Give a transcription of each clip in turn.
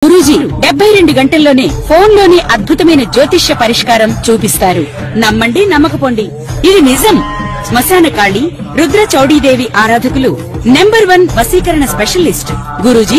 గురూజీ 72 గంటల్లోనే ఫోన్ లోని అద్భుతమైన జ్యోతిష్య పరిష్కారం చూపిస్తారు. నమ్మండి, నమ్మకపోండి, ఇది నిజం. శ్మశాన కాళి రుద్ర చౌడీదేవి ఆరాధకులు నంబర్ 1 వశీకరణ స్పెషలిస్ట్. గురూజీ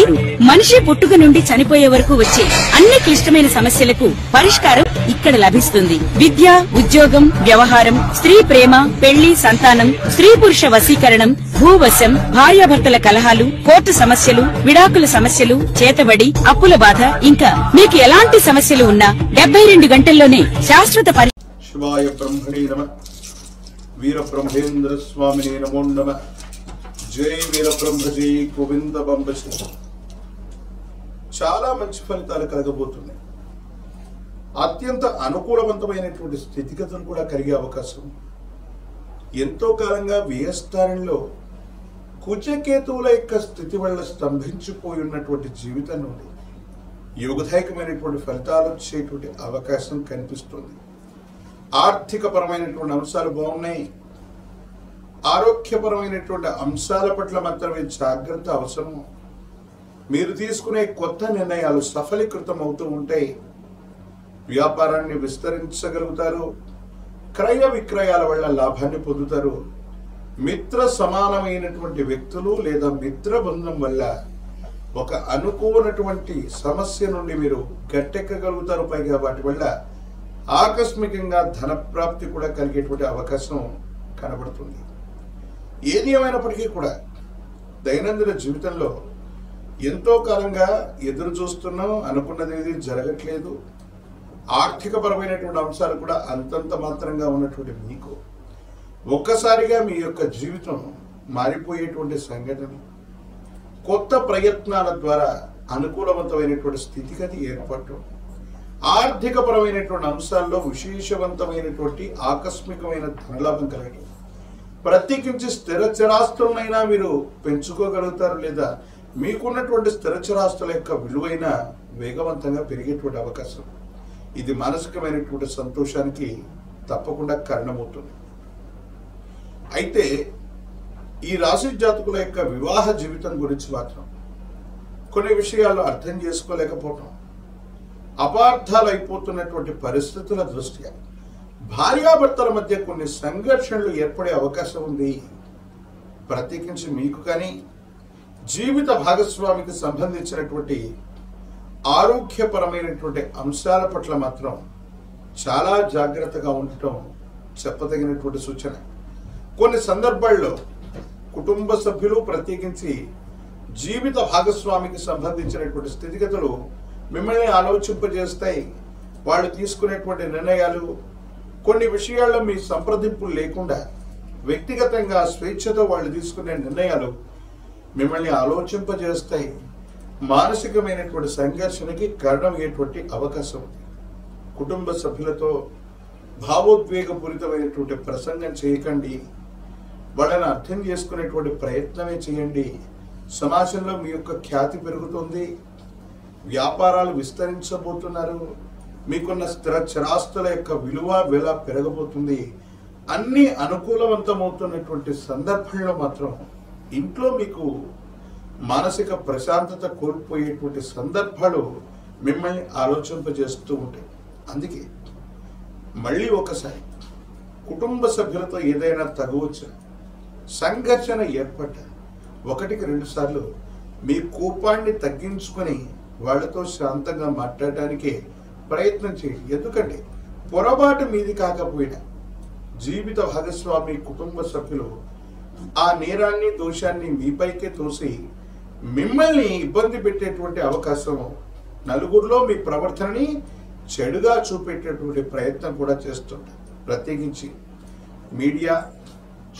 మనిషి పుట్టుక నుండి చనిపోయే వరకు వచ్చే అన్ని క్లిష్టమైన సమస్యలకు పరిష్కారం ఇక్కడ లభిస్తుంది. విద్య, ఉద్యోగం, వ్యవహారం, స్త్రీ ప్రేమ, పెళ్లి, సంతానం, స్త్రీ పురుష వశీకరణం, భూవశం, భార్యాభర్తల కలహాలు, కోర్టు సమస్యలు, విడాకుల సమస్యలు, చేతబడి, అప్పుల బాధ, ఇంకా మీకు ఎలాంటి సమస్యలు ఉన్నా 72 గంటల్లోనే శాశ్వత శివాయ బ్రహ్మణే నమః. వీర బ్రహ్మేంద్ర స్వామినే నమో నమః. జై వీర బ్రహ్మ, జై గోవింద బంబశ. చాలా మంచి ఫలితాలు కలగబోతున్నాయి. అత్యంత అనుకూలవంతమైనటువంటి స్థితిగతులు కూడా కలిగే అవకాశం. ఎంతో కాలంగా వ్యయస్థానంలో కుజకేతువుల యొక్క స్థితి వల్ల స్తంభించిపోయి ఉన్నటువంటి జీవితం నుండి యోగదాయకమైనటువంటి ఫలితాలు వచ్చేటువంటి అవకాశం కనిపిస్తుంది. ఆర్థిక పరమైనటువంటి అంశాలు బాగున్నాయి. ఆరోగ్యపరమైనటువంటి అంశాల పట్ల మాత్రమే జాగ్రత్త అవసరం. మీరు తీసుకునే కొత్త నిర్ణయాలు సఫలీకృతం అవుతూ ఉంటాయి. వ్యాపారాన్ని విస్తరించగలుగుతారు. క్రయ విక్రయాల వల్ల లాభాన్ని పొందుతారు. మిత్ర సమానమైనటువంటి వ్యక్తులు లేదా మిత్ర బంధం వల్ల ఒక అనుకోనటువంటి సమస్య నుండి మీరు గట్టెక్కగలుగుతారు. పైగా వాటి వల్ల ఆకస్మికంగా ధన ప్రాప్తి కూడా కలిగేటువంటి అవకాశం కనబడుతుంది. ఏది ఏమైనప్పటికీ కూడా దైనందిన జీవితంలో ఎంతో కాలంగా ఎదురు చూస్తున్నాం, అనుకున్నది ఏది జరగట్లేదు. ఆర్థిక పరమైనటువంటి అంశాలు కూడా అంతంత మాత్రంగా ఉన్నటువంటి మీకు ఒక్కసారిగా మీ యొక్క జీవితం మారిపోయేటువంటి సంఘటన, కొత్త ప్రయత్నాల ద్వారా అనుకూలవంతమైనటువంటి స్థితిగతి ఏర్పడటం, ఆర్థిక పరమైనటువంటి అంశాల్లో విశేషవంతమైనటువంటి ఆకస్మికమైన ధనలాభం కలగటం, ప్రత్యేకించి స్థిర చరాస్తులనైనా మీరు పెంచుకోగలుగుతారు. లేదా మీకున్నటువంటి స్థిర చరాస్తుల యొక్క విలువైన వేగవంతంగా పెరిగేటువంటి అవకాశం. ఇది మానసికమైనటువంటి సంతోషానికి తప్పకుండా కారణమవుతుంది. అయితే ఈ రాశి జాతకుల యొక్క వివాహ జీవితం గురించి మాత్రం కొన్ని విషయాలు అర్థం చేసుకోలేకపోవటం, అపార్థాలు అయిపోతున్నటువంటి పరిస్థితుల దృష్ట్యా భార్యాభర్తల మధ్య కొన్ని సంఘర్షణలు ఏర్పడే అవకాశం ఉంది. ప్రత్యేకించి మీకు కానీ జీవిత భాగస్వామికి సంబంధించినటువంటి ఆరోగ్యపరమైనటువంటి అంశాల పట్ల మాత్రం చాలా జాగ్రత్తగా ఉండటం చెప్పదగినటువంటి సూచన. కొన్ని సందర్భాల్లో కుటుంబ సభ్యులు, ప్రత్యేకించి జీవిత భాగస్వామికి సంబంధించినటువంటి స్థితిగతులు మిమ్మల్ని ఆలోచింపజేస్తాయి. వాళ్ళు తీసుకునేటువంటి నిర్ణయాలు కొన్ని విషయాల్లో మీ సంప్రదింపులు లేకుండా వ్యక్తిగతంగా స్వేచ్ఛతో వాళ్ళు తీసుకునే నిర్ణయాలు మిమ్మల్ని ఆలోచింపజేస్తాయి. మానసికమైనటువంటి సంఘర్షణకి కారణమయ్యేటువంటి అవకాశం ఉంది. కుటుంబ సభ్యులతో భావోద్వేగపూరితమైనటువంటి ప్రసంగం చేయకండి. వాళ్ళని అర్థం చేసుకునేటువంటి ప్రయత్నమే చేయండి. సమాజంలో మీ యొక్క ఖ్యాతి పెరుగుతుంది. వ్యాపారాలు విస్తరించబోతున్నారు. మీకున్న స్థిర చరాస్తుల యొక్క విలువ వేళ పెరగబోతుంది. అన్ని అనుకూలవంతమవుతున్నటువంటి సందర్భంలో మాత్రం ఇంట్లో మీకు మానసిక ప్రశాంతత కోల్పోయేటువంటి సందర్భాలు మిమ్మల్ని ఆలోచింపజేస్తూ ఉంటాయి. అందుకే మళ్ళీ ఒకసారి కుటుంబ సభ్యులతో ఏదైనా తగవచ్చిన సంఘర్షణ ఏర్పడ్డ 1-2 సార్లు మీ కోపాన్ని తగ్గించుకొని వాళ్ళతో శాంతంగా మాట్లాడటానికి ప్రయత్నం చేయండి. ఎందుకంటే పొరపాటు మీది కాకపోయినా జీవిత భాగస్వామి కుటుంబ సభ్యులు ఆ నేరాన్ని, దోషాన్ని మీపైకే తోసి మిమ్మల్ని ఇబ్బంది పెట్టేటువంటి అవకాశం, నలుగురిలో మీ ప్రవర్తనని చెడుగా చూపెట్టేటువంటి ప్రయత్నం కూడా చేస్తుంటారు. ప్రత్యేకించి మీడియా,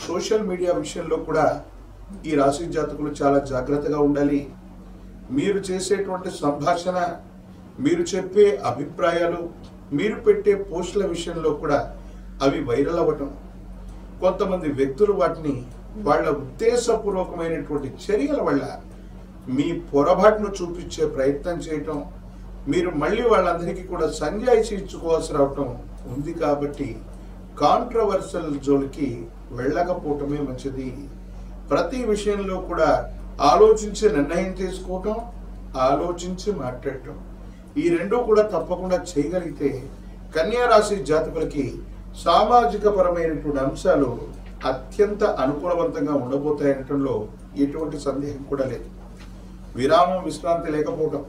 సోషల్ మీడియా విషయంలో కూడా ఈ రాశి జాతకులు చాలా జాగ్రత్తగా ఉండాలి. మీరు చేసేటువంటి సంభాషణ, మీరు చెప్పే అభిప్రాయాలు, మీరు పెట్టే పోస్టుల విషయంలో కూడా అవి వైరల్ అవ్వటం, కొంతమంది వ్యక్తులు వాటిని వాళ్ళ ఉద్దేశపూర్వకమైనటువంటి చర్యల వల్ల మీ పొరపాటును చూపించే ప్రయత్నం చేయటం, మీరు మళ్ళీ వాళ్ళందరికీ కూడా సంజాయిషీ ఇచ్చుకోవాల్సి రావటం ఉంది. కాబట్టి కాంట్రవర్షియల్ జోలికి వెళ్ళకపోవటమే మంచిది. ప్రతి విషయంలో కూడా ఆలోచించి నిర్ణయం తీసుకోవటం, ఆలోచించి మాట్లాడటం, ఈ రెండు కూడా తప్పకుండా చేయగలిగితే కన్యా రాశి జాతకులకి సామాజిక పరమైనటువంటి అంశాలు అత్యంత అనుకూలవంతంగా ఉండబోతాయనటంలో ఎటువంటి సందేహం కూడా లేదు. విరామం విశ్రాంతి లేకపోవడం,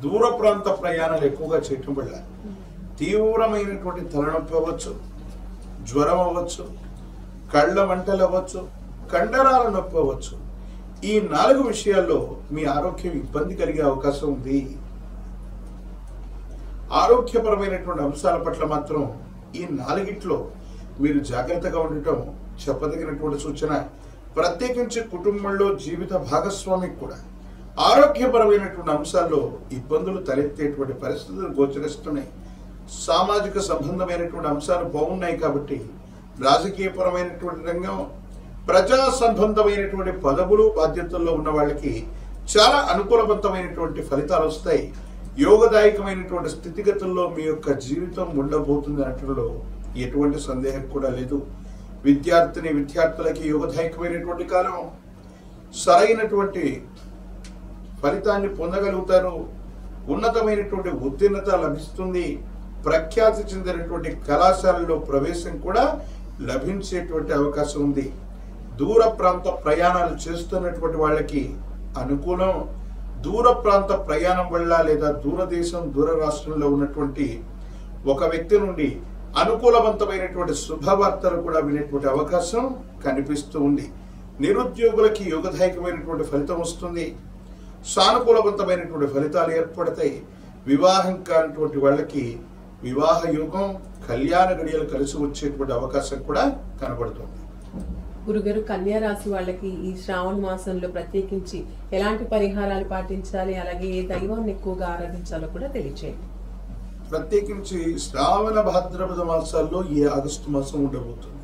దూర ప్రాంత ప్రయాణాలు ఎక్కువగా చేయటం వల్ల తీవ్రమైనటువంటి తలనొప్పి అవ్వచ్చు, జ్వరం అవ్వచ్చు, కళ్ళ మంటలు అవ్వచ్చు, కండరాల నొప్పి అవ్వచ్చు. ఈ 4 విషయాల్లో మీ ఆరోగ్యం ఇబ్బంది కలిగే అవకాశం ఉంది. ఆరోగ్యపరమైనటువంటి అంశాల పట్ల మాత్రం ఈ 4గిట్లో మీరు జాగ్రత్తగా ఉండటం చెప్పదగినటువంటి సూచన. ప్రత్యేకించి కుటుంబంలో జీవిత భాగస్వామికి కూడా ఆరోగ్యపరమైనటువంటి అంశాల్లో ఇబ్బందులు తలెత్తేటువంటి పరిస్థితులు గోచరిస్తున్నాయి. సామాజిక సంబంధమైనటువంటి అంశాలు బాగున్నాయి కాబట్టి రాజకీయపరమైనటువంటి రంగం, ప్రజా సంబంధమైనటువంటి పదవులు బాధ్యతల్లో ఉన్న వాళ్ళకి చాలా అనుకూలవంతమైనటువంటి ఫలితాలు వస్తాయి. యోగదాయకమైనటువంటి స్థితిగతుల్లో మీ యొక్క జీవితం ఉండబోతుంది అనటంలో ఎటువంటి సందేహం కూడా లేదు. విద్యార్థులకి యోగదాయకమైనటువంటి కాలం, సరైనటువంటి ఫలితాన్ని పొందగలుగుతారు. ఉన్నతమైనటువంటి ఉత్తీర్ణత లభిస్తుంది. ప్రఖ్యాతి చెందినటువంటి కళాశాలలో ప్రవేశం కూడా లభించేటువంటి అవకాశం ఉంది. దూర ప్రాంత ప్రయాణాలు చేస్తున్నటువంటి వాళ్ళకి అనుకూలం. దూర ప్రాంత ప్రయాణం వల్ల లేదా దూరదేశం, దూర రాష్ట్రంలో ఉన్నటువంటి ఒక వ్యక్తి నుండి అనుకూలవంతమైనటువంటి శుభవార్తలు కూడా వినేటువంటి అవకాశం కనిపిస్తూ ఉంది. నిరుద్యోగులకి యోగదాయకమైనటువంటి ఫలితం వస్తుంది. సానుకూలవంతమైనటువంటి ఫలితాలు ఏర్పడతాయి. వివాహం కానిటువంటి వాళ్ళకి వివాహ యోగం, కళ్యాణ గడియలు కలిసి వచ్చేటువంటి అవకాశం కూడా కనబడుతుంది. గురుగారు, కన్యా రాశి వాళ్ళకి ఈ శ్రావణ మాసంలో ప్రత్యేకించి ఎలాంటి పరిహారాలు పాటించాలి, అలాగే ఏ దైవాన్ని ఎక్కువగా ఆరాధించాలో కూడా తెలియచేయండి. ప్రత్యేకించి శ్రావణ భాద్రపద మాసాల్లో ఈ ఆగస్టు మాసం ఉండబోతుంది.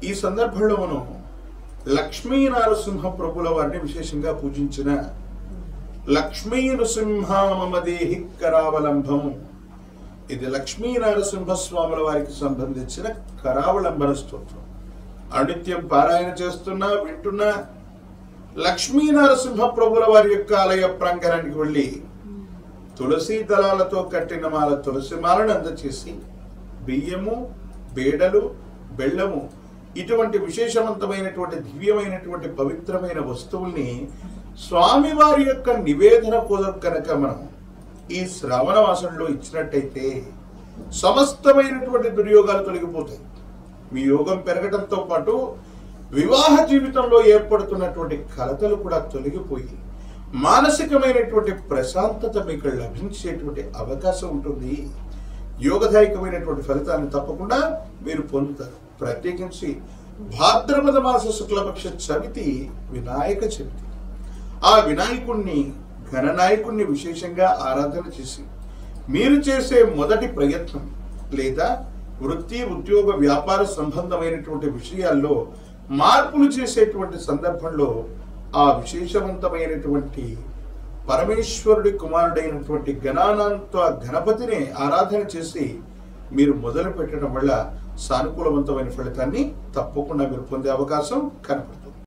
ఈ సందర్భంలో మనం లక్ష్మీ నరసింహ ప్రభుల వారిని విశేషంగా పూజించిన లక్ష్మీ నృసింహ మమ దేహి కరావలంబం, ఇది లక్ష్మీ నరసింహస్వాముల వారికి సంబంధించిన కరావలంబన స్తోత్రం. అనిత్యం పారాయణ చేస్తున్నా, వింటున్నా లక్ష్మీ నరసింహ ప్రభుల వారి యొక్క ఆలయ ప్రాంగణానికి వెళ్ళి తులసి దళాలతో కట్టిన మాల తులసి మాలను అందచేసి బియ్యము, బేడలు, బెల్లము ఇటువంటి విశేషవంతమైనటువంటి దివ్యమైనటువంటి పవిత్రమైన వస్తువుల్ని స్వామివారి యొక్క నివేదన కోసం కనుక మనం ఈ శ్రావణ మాసంలో ఇచ్చినట్టయితే సమస్తమైనటువంటి దుర్యోగాలు తొలగిపోతాయి. మీ యోగం పెరగడంతో పాటు వివాహ జీవితంలో ఏర్పడుతున్నటువంటి కలతలు కూడా తొలగిపోయి మానసికమైనటువంటి ప్రశాంతత మీకు లభించేటువంటి అవకాశం ఉంటుంది. యోగదాయకమైనటువంటి ఫలితాన్ని తప్పకుండా మీరు పొందుతారు. ప్రత్యేకించి భాద్రపద మాస శుక్లపక్ష చవితి వినాయక చవితి. ఆ వినాయకుణ్ణి, గణనాయకుణ్ణి విశేషంగా ఆరాధన చేసి మీరు చేసే మొదటి ప్రయత్నం లేదా వృత్తి, ఉద్యోగ, వ్యాపార సంబంధమైనటువంటి విషయాల్లో మార్పులు చేసేటువంటి సందర్భంలో ఆ విశేషవంతమైనటువంటి పరమేశ్వరుడి కుమారుడైనటువంటి గణానంత గణపతిని ఆరాధన చేసి మీరు మొదలు పెట్టడం వల్ల సానుకూలవంతమైన ఫలితాన్ని తప్పకుండా మీరు పొందే అవకాశం కనపడుతుంది.